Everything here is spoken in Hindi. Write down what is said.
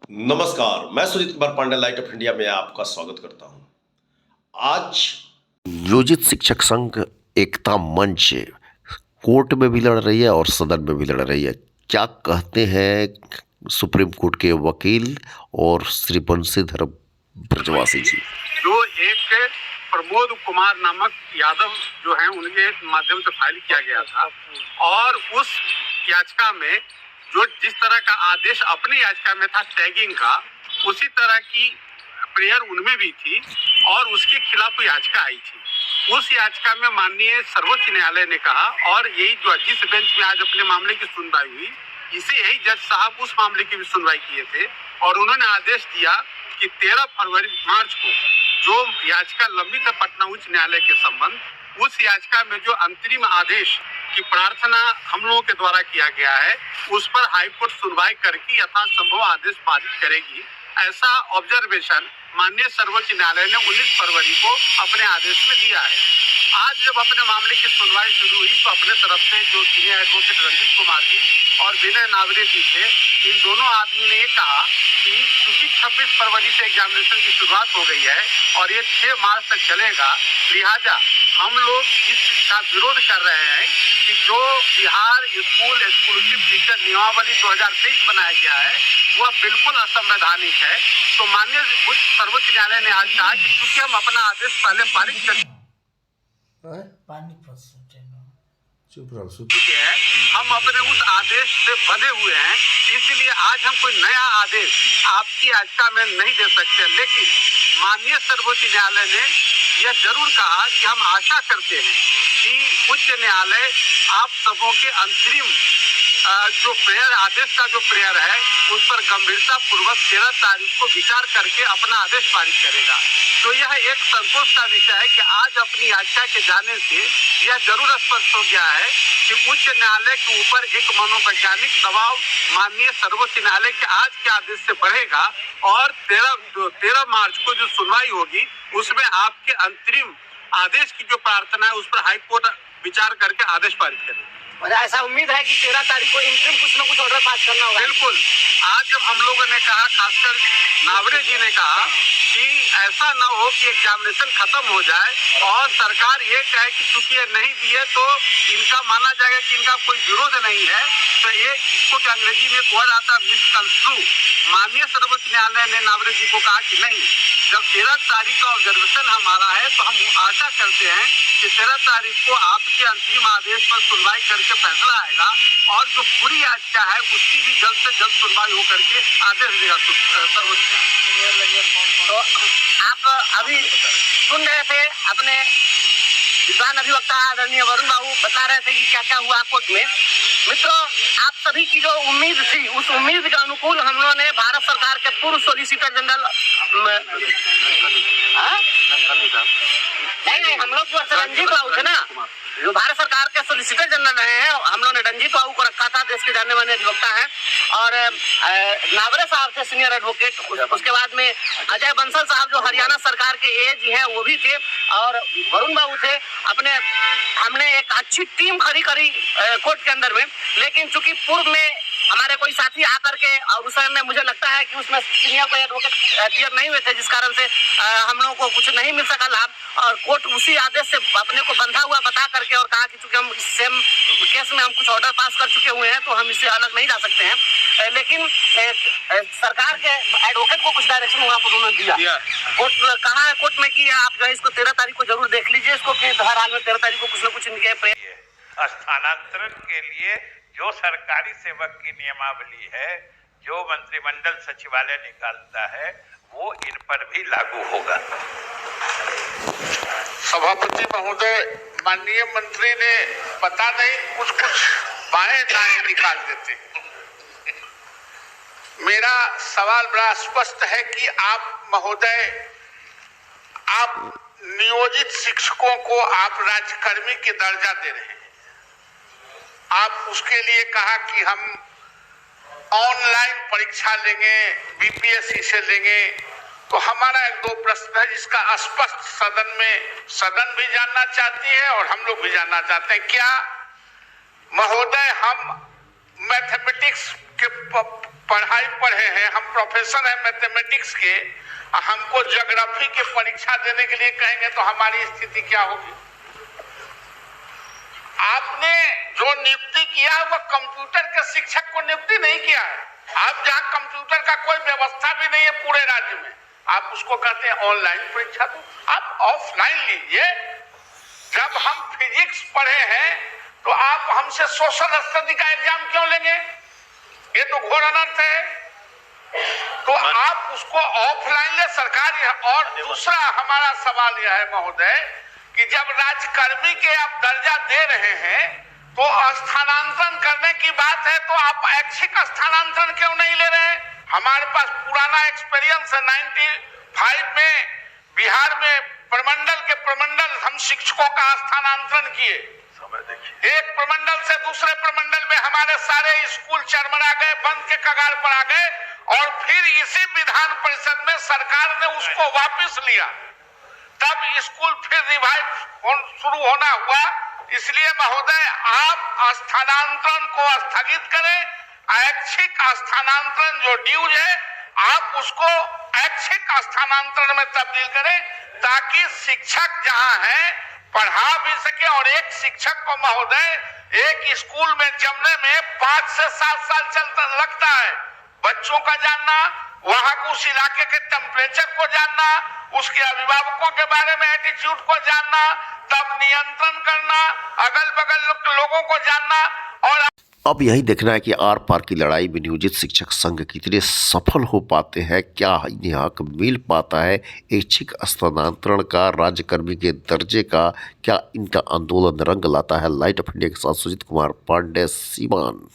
नमस्कार, मैं Sujeet Kumar Pandey light of India में आपका स्वागत करता हूं। आज नियोजित शिक्षक संघ एकता मंच कोर्ट में भी लड़ रही है और सदन में भी लड़ रही है। क्या कहते हैं सुप्रीम कोर्ट के वकील और श्री बंशीधर ब्रजवासी जी? जो एक प्रमोद कुमार नामक यादव जो हैं उनके माध्यम से फाइल किया गया था और उस याचिका में जो जिस तरह का आदेश अपनी याचिका में था टैगिंग का, उसी तरह की प्रेयर उनमें भी थी और उसके खिलाफ याचिका आई थी। उस याचिका में माननीय सर्वोच्च न्यायालय ने कहा और यही जो जिस बेंच में आज अपने मामले की सुनवाई हुई, इसे यही जज साहब उस मामले की भी सुनवाई किए थे और उन्होंने आदेश दिया कि 13 फरवरी मार्च को जो याचिका लंबित है पटना उच्च न्यायालय के संबंध, उस याचिका में जो अंतरिम आदेश की प्रार्थना हम लोगों के द्वारा किया गया है, उस पर हाईकोर्ट सुनवाई करके यथासंभव आदेश पारित करेगी। ऐसा ऑब्जर्वेशन माननीय सर्वोच्च न्यायालय ने 19 फरवरी को अपने आदेश में दिया है। आज जब अपने मामले की सुनवाई शुरू हुई तो अपने तरफ से जो सीनियर एडवोकेट रंजीत कुमार जी और विनय नावरे जी थे, इन दोनों आदमी ने ये कहा कि चूंकि 26 फरवरी से एग्जामिनेशन की शुरुआत हो गई है और ये 6 मार्च तक चलेगा, लिहाजा हम लोग इसका विरोध कर रहे हैं कि जो बिहार स्कूल एक्सक्लूसिव टीचर नियमावली 2023 बनाया गया है वह बिल्कुल असंवैधानिक है। तो माननीय सर्वोच्च न्यायालय ने आज कहा कि चूंकि हम अपना आदेश पहले पारित कर चुके हैं, हम अपने उस आदेश से बंधे हुए हैं, इसलिए आज हम कोई नया आदेश आपकी याचिका में नहीं दे सकते। लेकिन माननीय सर्वोच्च न्यायालय ने यह जरूर कहा कि हम आशा करते हैं कि उच्च न्यायालय आप सबों के अंतरिम जो प्रेयर आदेश का जो प्रेयर है उस पर गंभीरता पूर्वक 13 तारीख को विचार करके अपना आदेश पारित करेगा। तो यह एक संतोष का विषय है कि आज अपनी याचिका के जाने से यह जरूर स्पष्ट हो गया है कि उच्च न्यायालय के ऊपर एक मनोवैज्ञानिक दबाव माननीय सर्वोच्च न्यायालय के आज के आदेश से बढ़ेगा और 13 मार्च को जो सुनवाई होगी उसमें आपके अंतरिम आदेश की जो प्रार्थना है उस पर हाईकोर्ट विचार करके आदेश पारित करेगा। ऐसा उम्मीद है कि 13 तारीख को इंटरिम कुछ न कुछ ऑर्डर पास करना होगा। बिल्कुल, आज जब हम लोगों ने कहा, खासकर नावरे जी ने कहा कि ऐसा ना हो कि एग्जामिनेशन खत्म हो जाए और सरकार ये कहे कि चूंकि ये नहीं दिए तो इनका माना जाएगा कि इनका कोई विरोध नहीं है, तो ये इसको कि अंग्रेजी में वर्ड आता है मिसकंस्ट्रू। माननीय सर्वोच्च न्यायालय ने नावरे जी को कहा कि नहीं, जब 13 तारीख का ऑब्जर्वेशन हमारा है तो हम आशा करते हैं कि 13 तारीख को आपके अंतिम आदेश पर सुनवाई करके फैसला आएगा और जो पूरी याचिका है उसकी भी जल्द से जल्द सुनवाई हो करके आदेश देगा सर्वोच्च न्यायालय। तो आप अभी सुन रहे थे अपने विद्वान अधिवक्ता आदरणीय वरुण बाबू बता रहे थे कि क्या क्या हुआ कोर्ट में। मित्रों, आप सभी की जो उम्मीद थी उस उम्मीद के अनुकूल हम लोगों ने भारत सरकार के पूर्व सॉलिसिटर जनरल नहीं हम लोग जो रंजीत बाबू थे ना, जो भारत सरकार के सॉलिसिटर जनरल रहे हैं, हम लोगों ने रंजीत बाबू को रखा था, देश के जाने माने अधिवक्ता हैं, और नावरे साहब थे सीनियर एडवोकेट। उसके बाद में अजय बंसल साहब जो हरियाणा सरकार के एज हैं वो भी थे, और वरुण बाबू थे। अपने हमने एक अच्छी टीम खड़ी करी कोर्ट के अंदर में, लेकिन चूंकि पूर्व में हमारे कोई साथी आकर के और उस समय मुझे लगता है कि उसमें सीनियर कोई एडवोकेट क्लियर नहीं हुए थे, जिस कारण से हम लोगों को कुछ नहीं मिल सका लाभ, और कोर्ट उसी आदेश से अपने को बंधा हुआ बता करके और कहा कि चूंकि हम इस सेम केस में हम कुछ ऑर्डर पास कर चुके हुए हैं तो हम इससे अलग नहीं जा सकते हैं। लेकिन सरकार के एडवोकेट को कुछ डायरेक्शन वहाँ पर उन्होंने दिया। कोर्ट कहा है कोर्ट में कि आप जो है इसको 13 तारीख को जरूर देख लीजिए इसको, कि हर हाल में 13 तारीख को कुछ न कुछ इनके स्थानांतरण के लिए जो सरकारी सेवक की नियमावली है, जो मंत्रिमंडल सचिवालय निकालता है, वो इन पर भी लागू होगा। सभापति महोदय, माननीय मंत्री ने पता नहीं कुछ बाएं दाएं निकाल देते। मेरा सवाल बड़ा स्पष्ट है कि आप महोदय, आप नियोजित शिक्षकों को आप राज्यकर्मी के दर्जा दे रहे हैं। आप उसके लिए कहा कि हम ऑनलाइन परीक्षा लेंगे, बीपीएससी से लेंगे, तो हमारा एक दो प्रश्न है जिसका स्पष्ट सदन भी जानना चाहती है और हम लोग भी जानना चाहते हैं। क्या महोदय हम मैथमेटिक्स के पढ़ाई पढ़े हैं, हम प्रोफेसर हैं मैथमेटिक्स के, हमको ज्योग्राफी के परीक्षा देने के लिए कहेंगे तो हमारी स्थिति क्या होगी? आपने जो नियुक्ति किया है वो कंप्यूटर के शिक्षक को नियुक्ति नहीं किया है। आप जहां कंप्यूटर का कोई व्यवस्था भी नहीं है पूरे राज्य में, आप उसको कहते हैं ऑनलाइन परीक्षा दो। आप ऑफलाइन लीजिए। जब हम फिजिक्स पढ़े हैं तो आप हमसे सोशल स्टडी का एग्जाम क्यों लेंगे? ये तो घोर अनर्थ है। तो आप उसको ऑफलाइन ले सरकार। और दूसरा हमारा सवाल यह है महोदय कि जब राज्यकर्मी के आप दर्जा दे रहे हैं तो स्थानांतरण करने की बात है तो आप ऐच्छिक स्थानांतरण क्यों नहीं ले रहे हैं? हमारे पास पुराना एक्सपीरियंस है। 95 में बिहार में प्रमंडल के प्रमंडल हम शिक्षकों का स्थानांतरण किए। एक प्रमंडल से दूसरे प्रमंडल में हमारे सारे स्कूल चरमरा गए, बंद के कगार पर आ गए, और फिर इसी विधान परिषद में सरकार ने उसको वापस लिया। तब स्कूल फिर रिवाइव शुरू होना हुआ। इसलिए महोदय आप स्थानांतरण को स्थगित करें। ऐच्छिक स्थानांतरण जो ड्यूज है आप उसको ऐच्छिक स्थानांतरण में तब्दील करें ताकि शिक्षक जहां है पढ़ा भी सके। और एक शिक्षक को महोदय एक स्कूल में जमने में 5 से 7 साल चलता लगता है। बच्चों का जानना, वहां को उस इलाके के टेम्परेचर को जानना, उसके अभिभावकों के बारे में एटीट्यूड को जानना, तब नियंत्रण करना, अगल बगल लोगों को जानना। और अब यही देखना है कि आर पार की लड़ाई में नियोजित शिक्षक संघ कितने सफल हो पाते हैं, क्या इन्हें हक मिल पाता है ऐच्छिक स्थानांतरण का, राज्यकर्मी के दर्जे का, क्या इनका आंदोलन रंग लाता है। लाइट ऑफ इंडिया के साथ सुजीत कुमार पांडे, सीवान।